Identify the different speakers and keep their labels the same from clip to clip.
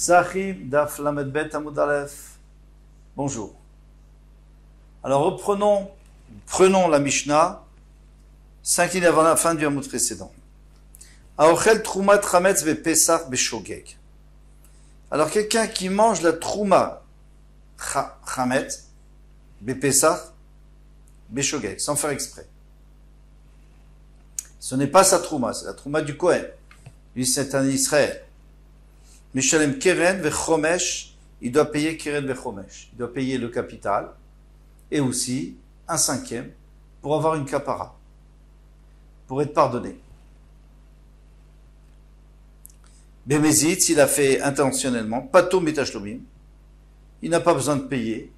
Speaker 1: Psachim Daf Lamed Bet Amud Aleph. Bonjour. Alors prenons la Mishnah, 5 lignes avant la fin du Hamoud précédent. Aochel Troumat Chametz ve Pesach Beshogeg. Alors quelqu'un qui mange la Trouma Chametz be Pesach Beshogeg, sans faire exprès. Ce n'est pas sa Trouma, c'est la Trouma du Kohen. Lui, c'est un Israël. Mishalem Keren ve Chomesh, il doit payer Keren ve Chomesh. Il doit payer le capital et aussi un cinquième pour avoir une kapara, pour être pardonné. Bemezit, s'il a fait intentionnellement, pato metashlomim, il n'a pas besoin de payer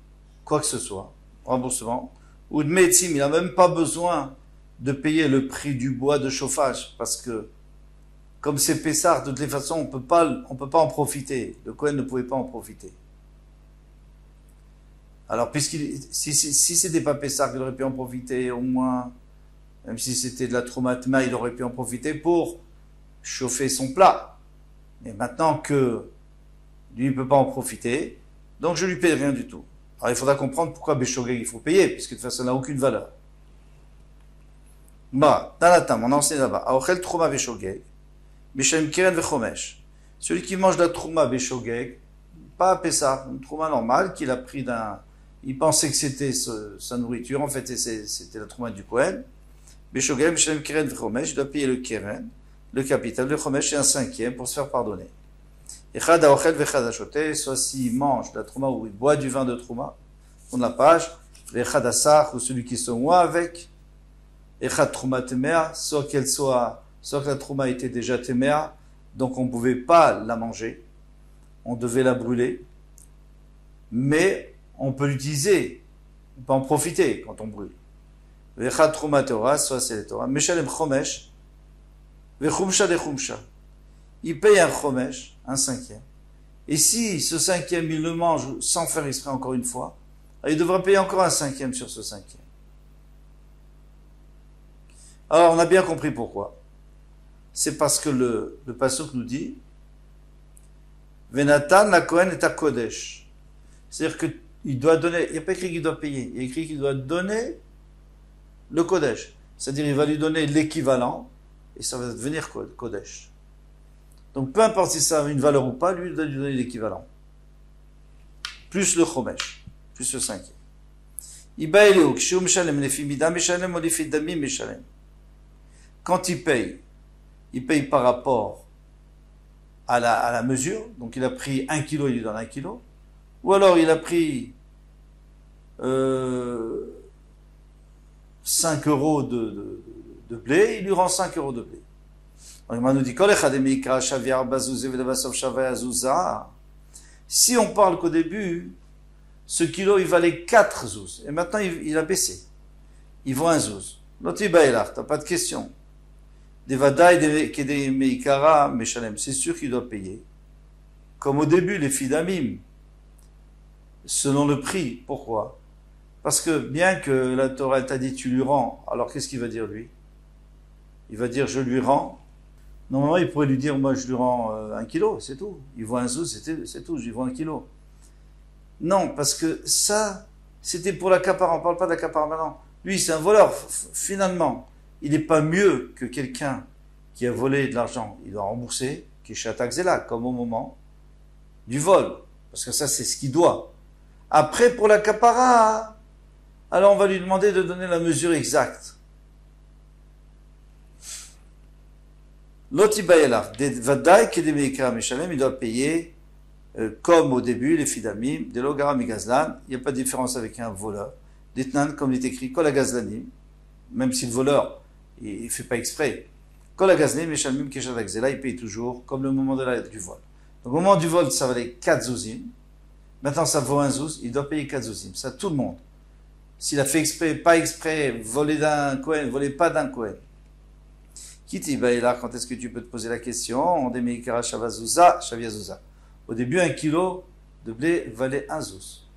Speaker 1: quoi que ce soit, remboursement, ou de metzim, il n'a même pas besoin de payer le prix du bois de chauffage, parce que comme c'est Pessah, de toutes les façons, on peut pas en profiter. Le Kohen ne pouvait pas en profiter. Alors, si c'était pas Pessah, il aurait pu en profiter au moins, même si c'était de la Troumatma, il aurait pu en profiter pour chauffer son plat. Mais maintenant que lui ne peut pas en profiter, donc je lui paye rien du tout. Alors, il faudra comprendre pourquoi Beshogeg il faut payer, puisque de toute façon, ça n'a aucune valeur. Bah, dans la table, on a enseigné là-bas. Aochel Trouma Beshogeg. Mishalem Keren vechomesh. Celui qui mange la trouma beshogeg, pas à Pessah, une trouma normale qu'il a pris il pensait que c'était sa nourriture, en fait c'était la trouma du Kohen. Beshogeg, Mishalem Keren vechomesh, il doit payer le Keren, le capital, le chomesh et un cinquième pour se faire pardonner. Echad aochel vechad achote, soit s'il mange la trouma ou il boit du vin de trouma, on la page, vechad asach, ou celui qui se noie avec, echad trouma temea, soit que la trouma était déjà téméa, donc on ne pouvait pas la manger, on devait la brûler, mais on peut l'utiliser, on peut en profiter quand on brûle. Vechad trouma Torah, soit c'est le Torah, meshalem chomesh, vechumsha de chumsha. Il paye un chomesh, un cinquième. Et si ce cinquième, il le mange sans faire exprès encore une fois, il devra payer encore un cinquième sur ce cinquième. Alors on a bien compris pourquoi. C'est parce que le pasuk nous dit Venatan la Kohen est à Kodesh. C'est-à-dire qu'il doit donner, il n'y a pas écrit qu'il doit payer, il y a écrit qu'il doit donner le Kodesh. C'est-à-dire il va lui donner l'équivalent et ça va devenir Kodesh. Donc peu importe si ça a une valeur ou pas, lui il doit lui donner l'équivalent. Plus le Chomesh, plus le cinquième. Quand il paye par rapport à la mesure, donc il a pris 1 kilo, il lui donne 1 kilo, ou alors il a pris 5 euros de blé, il lui rend 5 euros de blé. Donc, il nous dit, si on parle qu'au début, ce kilo il valait 4 zouz, et maintenant il a baissé, il vaut 1 zouz. L'autre il t'as pas de question. C'est sûr qu'il doit payer. Comme au début, les fidamim, selon le prix. Pourquoi? Parce que bien que la Torah t'a dit tu lui rends, alors qu'est-ce qu'il va dire lui? Il va dire je lui rends. Normalement, il pourrait lui dire moi je lui rends 1 kilo, c'est tout. Il voit un zouz, c'est tout, je lui vends 1 kilo. Non, parce que ça, c'était pour l'accaparement. On ne parle pas d'accaparement maintenant. Lui, c'est un voleur, finalement. Il n'est pas mieux que quelqu'un qui a volé de l'argent. Il doit rembourser, qui est Shataxela, comme au moment du vol. Parce que ça, c'est ce qu'il doit. Après, pour la capara, alors on va lui demander de donner la mesure exacte. L'otibayelach, vadaï kedemeikra meshalem, il doit payer, comme au début, les fidamim, de l'ogara migazlan, il n'y a pas de différence avec un voleur. D'etnan, comme il est écrit, kol agazlanim, même si le voleur, il ne fait pas exprès. Kol agazlanim, meshalmim keshat akzela, il paye toujours, comme le moment du vol. Donc au moment du vol, ça valait 4 zouzim. Maintenant, ça vaut 1 zouz, il doit payer 4 zouzim. Ça, tout le monde. S'il a fait exprès, pas exprès, volé d'un Kohen, volé pas d'un Kohen. Kiti, là, quand est-ce que tu peux te poser la question? On démeikara shavazouza, shaviazouza. Au début, 1 kilo de blé valait 1 zouz.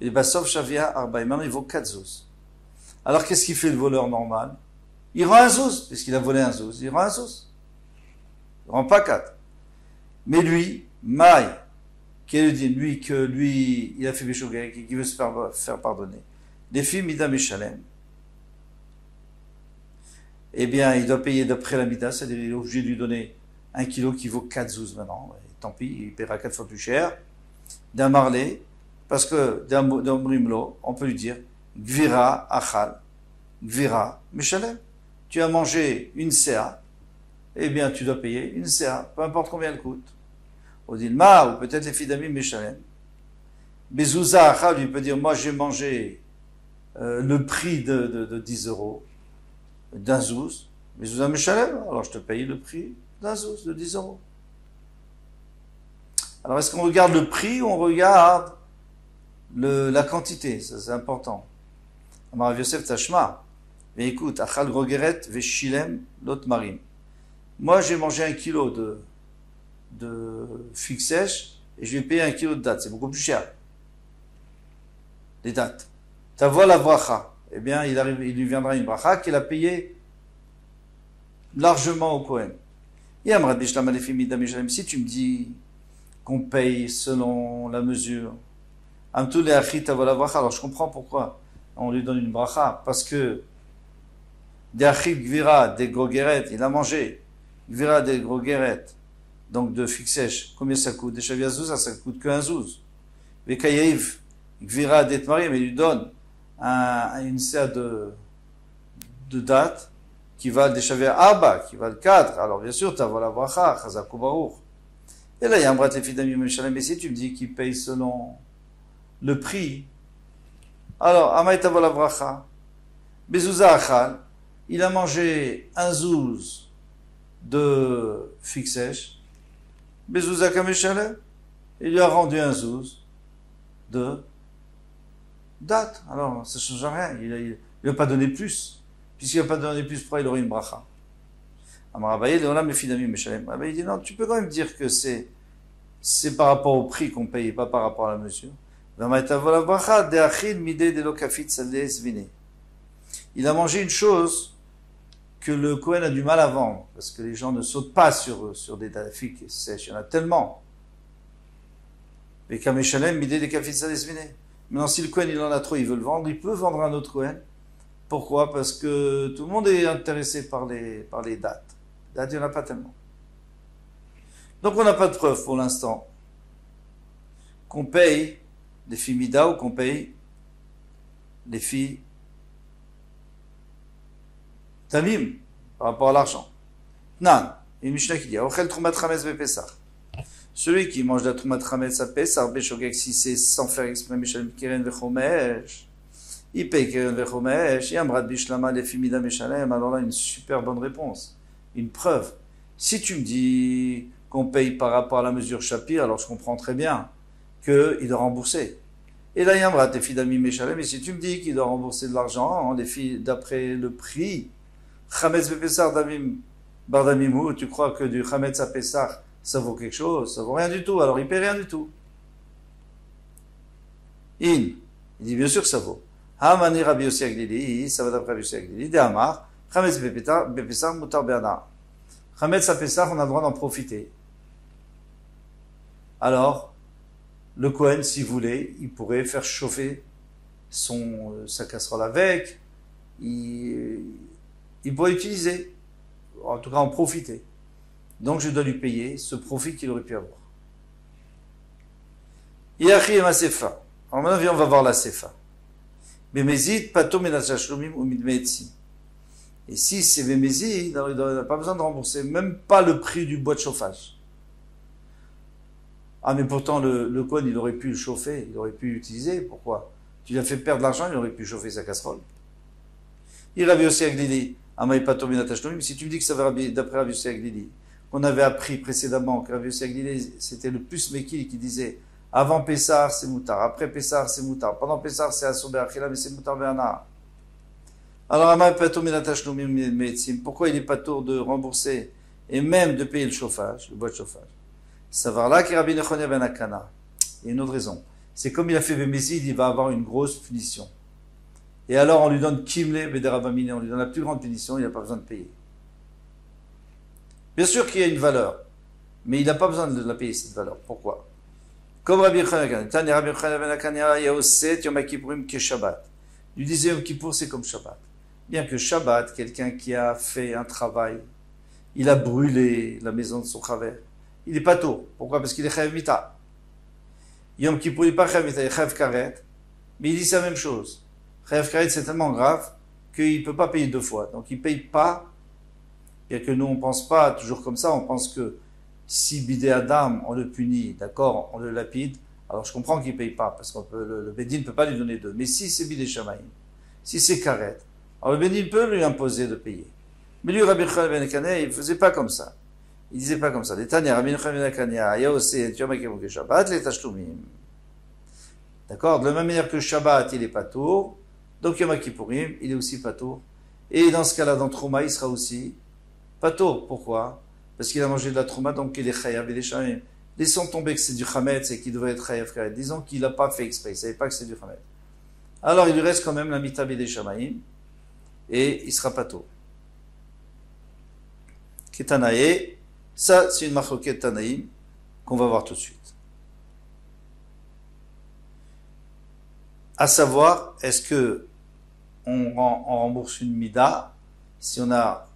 Speaker 1: Et basov shavia arbaï, maintenant il vaut 4 zouz. Alors qu'est-ce qu'il fait le voleur normal? Il rend 1 zouz, puisqu'il a volé 1 zouz, il rend 1 zouz. Il rend pas 4. Mais lui, maï, qui est le din, lui, il a fait Beshogeg et qui veut se faire pardonner. Les filles Mida Meshalem, eh bien, il doit payer d'après la Mida, c'est-à-dire il est obligé de lui donner 1 kilo qui vaut 4 zouz maintenant. Et tant pis, il paiera 4 fois plus cher. D'un marlé, parce que d'un brimlo, on peut lui dire Gvira Achal, Gvira Meshalem. Tu as mangé une CA, eh bien, tu dois payer une CA, peu importe combien elle coûte. Au Dilma, ou peut-être les filles d'amis Meshalem. Bezouza Achal, lui peut dire, moi j'ai mangé le prix de 10 euros, d'un zouz. Bezouza Meshalem, alors je te paye le prix d'un zouz, de 10 euros. Alors, est-ce qu'on regarde le prix ou on regarde la quantité? Ça, c'est important. Amar Yosef Tashma. Mais écoute, Achal Grogeret Veshilem Lot Marim. Moi, j'ai mangé 1 kilo de figues sèches et je vais payer 1 kilo de dattes. C'est beaucoup plus cher. Les dattes. Ta voix la bracha. Eh bien, il lui viendra une bracha qu'il a payé largement au Kohen. Si tu me dis qu'on paye selon la mesure, alors je comprends pourquoi on lui donne une bracha. Parce que des gvira, des grogeret, il a mangé. Gvira, des grogeret, donc de figues sèches. Combien ça coûte? Des chaviazouz, ça coûte que 1 zouz. Vekaïv, gvira, des tmarim, il lui donne une serre de dates qui valent des chavia Abba, qui valent 4. Alors bien sûr, tu as la bracha, chazakou baruch. Et là, il y a un brat les filles d'Ami Meshalem. Mais si tu me dis qu'il paye selon le prix, alors, Amaï tavo la bracha, Bezouza achal, il a mangé 1 zouz de figues sèches, Bezouza kameshalem, il lui a rendu 1 zouz de date. Alors, ça ne change rien, il ne va pas donner plus. Puisqu'il n'a pas donné plus, pourquoi il aurait une bracha? Amarabaye, Léolam, les filles d'Ami Meshalem. Il dit non, tu peux quand même dire que c'est par rapport au prix qu'on paye, pas par rapport à la mesure. Il a mangé une chose que le Kohen a du mal à vendre, parce que les gens ne sautent pas sur des figues sèches, il y en a tellement. Maintenant, si le Kohen il en a trop, il veut le vendre, il peut vendre un autre Kohen. Pourquoi? Parce que tout le monde est intéressé par les dates. Dates, il n'y en a pas tellement. Donc on n'a pas de preuve pour l'instant qu'on paye les filles Mida ou qu'on paye les filles Tamim par rapport à l'argent. Nan, une Mishnah qui dit Ochel Trumat Chametz Bepesach. Celui qui mange la Trumat Chametz à Pesach, Beshogeg, si c'est sans faire exprès, Mishalem Keren Vechomesh, il paye Keren Vechomesh, et Amrad Bishlama les filles Mida Meshalem. Alors là, une super bonne réponse, une preuve. Si tu me dis qu'on paye par rapport à la mesure Shapir, alors je comprends très bien qu'il doit rembourser. Et là, il y a un brat, les filles d'Ami Meshalem, et si tu me dis qu'il doit rembourser de l'argent, les filles d'après le prix, Chametz Bepesar Damim Bardamimou, tu crois que du Chametz à Pessar, ça vaut quelque chose? Ça vaut rien du tout, alors il paie rien du tout. Il dit bien sûr que ça vaut. Hamani Rabbi Yossi Aglili, ça va d'après Rabbi Yossi Aglili, de Amar, Chametz Bepesar Mutar Bernard. Chametz à Pessar, on a le droit d'en profiter. Alors, le Kohen, s'il voulait, il pourrait faire chauffer sa casserole avec, il pourrait utiliser, en tout cas en profiter. Donc je dois lui payer ce profit qu'il aurait pu avoir. Yachi et ma sefa. Alors maintenant, on va voir la sefa. Bemezid, pato menachashlomim ou midmeetsi. Et si c'est Bemezid, il n'a pas besoin de rembourser, même pas le prix du bois de chauffage. Ah, mais pourtant, le Kohen, il aurait pu le chauffer, il aurait pu l'utiliser. Pourquoi? Tu lui as fait perdre de l'argent, il aurait pu chauffer sa casserole. Il avait aussi Aglili, Amaï Pato Minatashnomim. Si tu me dis que ça va d'après Rabbi Yossi Aglili, qu'on avait appris précédemment que Rabbi Yossi Aglili, c'était le plus Mekil qui disait avant Pessar, c'est Moutar, après Pessar, c'est Moutar, pendant Pessar, c'est Asober Achila, mais c'est Moutar Bernard. Alors, Amaï Pato Minatashnomim Metzim, pourquoi il n'est pas tour de rembourser et même de payer le chauffage, le bois de chauffage? Savoir qui Rabbi Nechonia ben Akana. Il y a une autre raison. C'est comme il a fait Bémézid, il va avoir une grosse punition. Et alors on lui donne Kimle Bederabamine, on lui donne la plus grande punition, il n'a pas besoin de payer. Bien sûr qu'il y a une valeur, mais il n'a pas besoin de la payer cette valeur. Pourquoi? Comme Rabbi Yochanan ben Akania. Tanya Rabbi Yochanan ben Akania, Yaoset Yom Kippourim ke Shabbat. Il disait Yom Kippour, c'est comme Shabbat. Bien que Shabbat, quelqu'un qui a fait un travail, il a brûlé la maison de son chaver, il n'est pas tôt. Pourquoi? Parce qu'il est chayav mita. Yom Kippour, il n'est pas chayav mita, il est chayav karet. Mais il dit la même chose. Chayav karet, c'est tellement grave qu'il ne peut pas payer deux fois. Donc il ne paye pas. Bien que nous, on ne pense pas toujours comme ça. On pense que si bidé Adam, on le punit, d'accord, on le lapide. Alors je comprends qu'il ne paye pas, parce que le Bédine ne peut pas lui donner deux. Mais si c'est bidé Shamaïm, si c'est karet, alors le Bédine peut lui imposer de payer. Mais lui, Rabbi Yochanan ben Akania, il ne faisait pas comme ça. Il disait pas comme ça. Les Tanya, Rabbi Yochanan ben Akania, Yaosé, Yom Kippur ke Shabbat, les Tashlumim. D'accord? De la même manière que Shabbat, il est pas tour. Donc Yom Kippourim, il est aussi pas tour. Et dans ce cas-là, dans Trouma, il sera aussi pas tour. Pourquoi? Parce qu'il a mangé de la Trouma, donc il est chayav, il est shamim. Laissons tomber que c'est du chametz et qu'il devrait être chayav karet. Disons qu'il n'a pas fait exprès, il ne savait pas que c'est du chametz. Alors il lui reste quand même la mita bidei shamaim et il sera pas tour. Ketanae, ça c'est une marloquette Tanaïm qu'on va voir tout de suite. À savoir, est-ce que on rembourse une mida si on a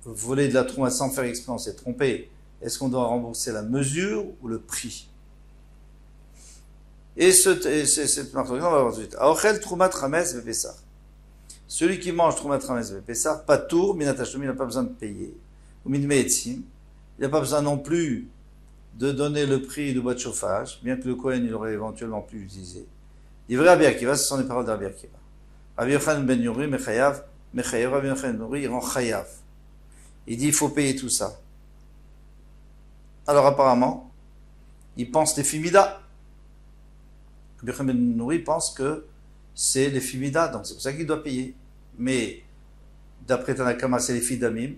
Speaker 1: volé de la trouma sans faire exprès, on s'est trompé? Est-ce qu'on doit rembourser la mesure ou le prix? Et cette marloquette, on va voir tout de suite. Aochel troumat rames bepessar. Celui qui mange troumat rames bepessar, pas tour, minatashum, il n'a pas besoin de payer. Ou minmeetzim, il n'a pas besoin non plus de donner le prix du bois de chauffage, bien que le Kohen il aurait éventuellement pu l'utiliser. Il vrai Rabbi Akiva, ce sont les paroles de Rabbi Akiva. Rabbi Yochanan ben Nuri, mechayav, Rabbi Yochanan ben Nuri, il rend chayav. Il dit, il faut payer tout ça. Alors apparemment, il pense les fimida. Rabbi Yochanan ben Nuri pense que c'est les fimida, donc c'est pour ça qu'il doit payer. Mais, d'après Tanakama, c'est les fidamim.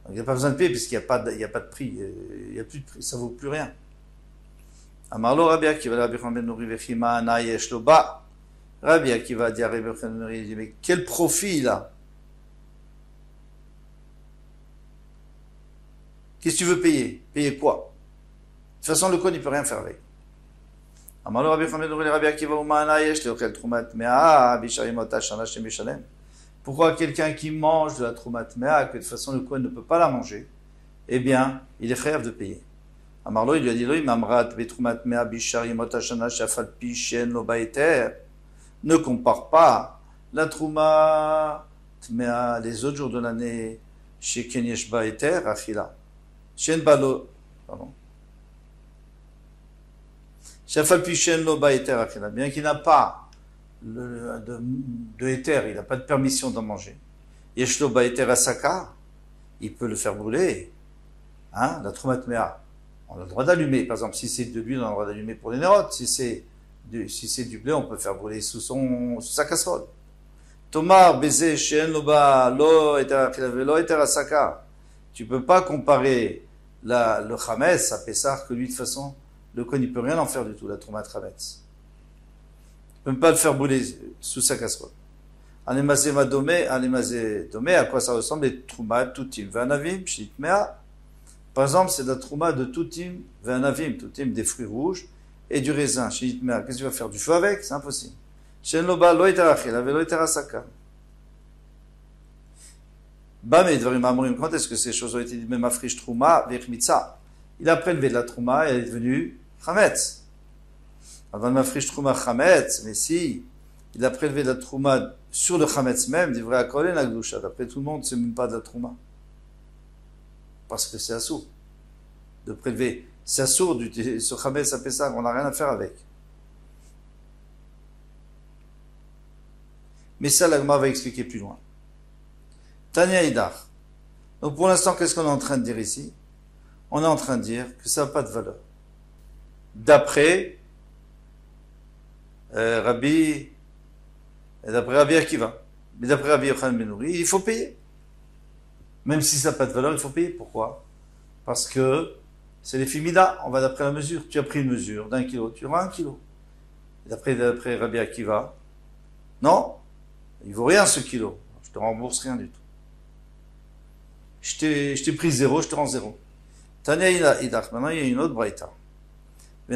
Speaker 1: Donc il n'y a pas besoin de payer, puisqu'il n'y a pas de prix. Il n'y a plus de prix, ça ne vaut plus rien. Amarlo Rabbi Akiva, Rabbi Yochanan ben Nuri, vechima ana yesh lo ba. Rabbi Akiva dit à Rabbi Yochanan ben Nuri, il dit, mais quel profit il a? Qu'est-ce que tu veux payer? Payer quoi? De toute façon, le Kohen, il ne peut rien faire avec. Amarlo Rabbi Yochanan ben Nuri, Rabbi Akiva, uma ana yesh lo chel trumat mea, bisharimot hashana shemishalem. Pourquoi quelqu'un qui mange de la trumat mea, que de toute façon le Kohen ne peut pas la manger, eh bien, il est chayav de payer. Amarlo, il lui a dit, ne compare pas la trouma tmea les autres jours de l'année chez Kenyesh Baeter, Achila. Shen Balo, pardon. Shafal Pishen Lo Baeter, Achila. Bien qu'il n'a pas de éther, il n'a pas de permission d'en manger. Yeshlo Baeter Asaka, il peut le faire brûler. Hein, la trouma tmea. On a le droit d'allumer. Par exemple, si c'est de l'huile, on a le droit d'allumer pour les nérotes. Si c'est du blé, on peut faire brûler sous sa casserole. Tomar, baiser, shen, loba, lo, asaka. Tu peux pas comparer le chametz à Pessah, que lui, de toute façon, le Kohen, il peut rien en faire du tout, la trouma chametz. Tu peux même pas le faire brûler sous sa casserole. Anemazé domé, à quoi ça ressemble? Les troumas, toutim, vanavim, shitmea. Par exemple, c'est de la trouma de toutim, vanavim, toutim, des fruits rouges, et du raisin, shitmea. Qu'est-ce que tu vas faire? Du feu avec? C'est impossible. Shen loba, lo eterachil, ave lo eterasaka. Bamé, dvarim amorim, quand est-ce que ces choses ont été dites? Même afrish trouma, vechmitza. Il a prélevé de la trouma et elle est devenue chametz. Avant mafrish trouma chametz, mais si il a prélevé de la trouma sur le chametz même, dit vrai à kolen la gdusha. D'après tout le monde, c'est même pas de la trouma. Parce que c'est assourd. De prélever. C'est assourd ce chametz à Pessah, on n'a rien à faire avec. Mais ça, l'Agma va expliquer plus loin. Tanya Idar. Donc pour l'instant, qu'est-ce qu'on est en train de dire ici? On est en train de dire que ça n'a pas de valeur. D'après Rabbi Akiva, mais d'après Rabbi Yochanan ben Nuri, il faut payer. Même si ça n'a pas de valeur, il faut payer. Pourquoi? Parce que c'est les fimida, on va d'après la mesure. Tu as pris une mesure d'1 kilo, tu auras 1 kilo. D'après Rabbi Akiva, non, il vaut rien ce kilo. Je te rembourse rien du tout. Je t'ai pris 0, je te rends 0. Tanya Idach, maintenant il y a une autre braïta.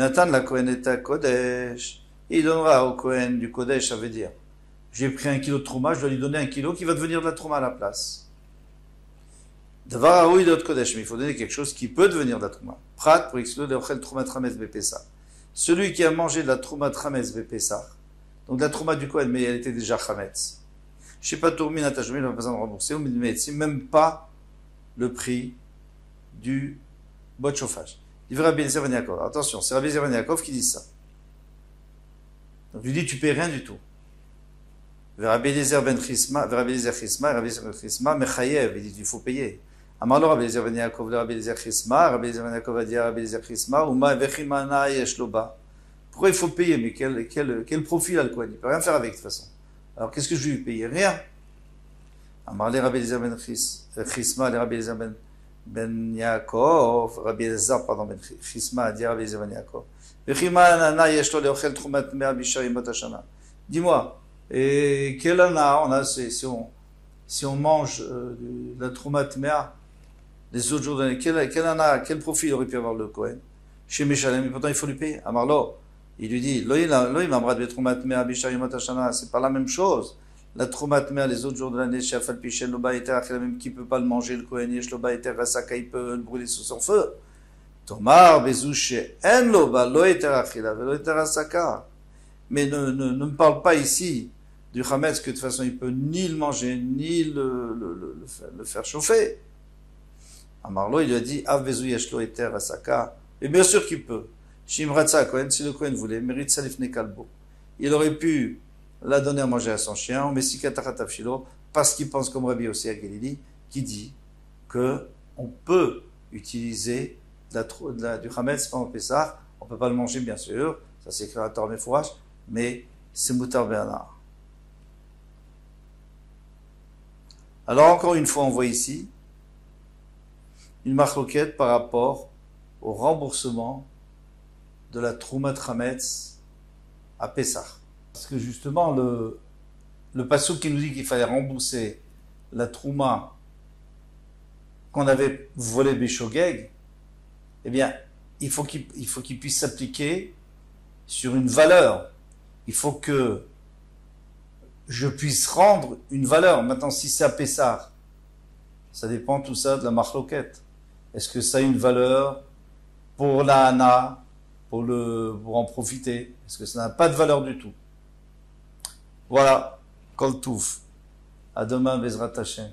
Speaker 1: Nathan la Kohen et à Kodesh. Et il donnera au Kohen du Kodesh, ça veut dire, j'ai pris 1 kilo de Trouma, je dois lui donner 1 kilo qui va devenir de la Trouma à la place. Davar Aoui de Kodesh, mais il faut donner quelque chose qui peut devenir de la Trouma. Prat pour exclure le Ochel Trouma Trames Bepessah. Celui qui a mangé de la Trouma Trames Bepessah, donc de la Trouma du Kohen, mais elle était déjà Chametz. Je sais pas, Tourmin Atachmi, il n'a pas besoin de rembourser, mais c'est même pas le prix du bois de chauffage. Il veut Rabbi Eliezer Ben Yaakov. Attention, c'est Rabbi Eliezer Ben Yaakov qui dit ça. Donc il lui dit, tu payes rien du tout. Rabbi Eliezer Ben Chisma, Rabbi Eliezer Chisma, Rabbi Eliezer Ben Chisma, Mechayev, il dit, il faut payer. Amarlo Rabbi Eliezer Ben Yaakov, Rabbi Eliezer Chisma, Rabbi Eliezer Ben Yaakov a dit Rabbi Eliezer Chisma, Uma Vechimana Yeshloba. Pourquoi il faut payer? Mais quel profil a le Kohen? Il ne peut rien faire avec de toute façon. Alors qu'est-ce que je vais lui payer? Rien. Amarle Rabbi Eliezer Ben Chisma, Rabbi Eliezer Ben Yaakov, Rabbi Eliezer, pardon, Ben Chisma a dit Rabbi Eliezer Ben Yaakov. Vechimana Yeshlo Leochel Trumat Mea Bishar Imot Hashana. Dis-moi, et quel ana on a si on mange de la Trumat Mea les autres jours de l'année, quel profil aurait pu avoir le Kohen? Chez Meshalem, et pourtant il faut lui payer. Amarlo, il lui dit, c'est pas la même chose. La Trumat Mea les autres jours de l'année, chez Afal Pichel, Loba Eter, même qui peut pas le manger, le Kohen, Yesh Loba Eter, Rasaka, il peut le brûler sous son feu. Tomar, Bezouche, En Loba, Lo Eter Achila, Lo Eter Rasaka. Mais ne me parle pas ici du Hametz que de toute façon il peut ni le manger, ni le faire chauffer. Amarlo, il lui a dit, Avezu Yeshlo Eter Asaka. Et bien sûr qu'il peut. Shimratza Kohen, si le Kohen voulait, mérite Salifne Kalbo. Il aurait pu la donner à manger à son chien, mais si Katakatafshilo, parce qu'il pense comme Rabbi Yossi Agelili, qui dit que on peut utiliser du Hametz pendant Pessah. On ne peut pas le manger, bien sûr. Ça c'est écrit à Torah Mefourash, mais c'est Moutar Bernard. Alors encore une fois, on voit ici une marloquette par rapport au remboursement de la Troumat Hametz à Pessah. Parce que justement, le passouk qui nous dit qu'il fallait rembourser la Trouma qu'on avait volée Béchogeg, eh bien, il faut qu'il puisse s'appliquer sur une valeur. Il faut que je puisse rendre une valeur. Maintenant, si c'est à Pessah, ça dépend tout ça de la marloquette. Est-ce que ça a une valeur pour la Hana, pour en profiter? Est-ce que ça n'a pas de valeur du tout? Voilà, Kol Touf. À demain, Bezrat Hashem.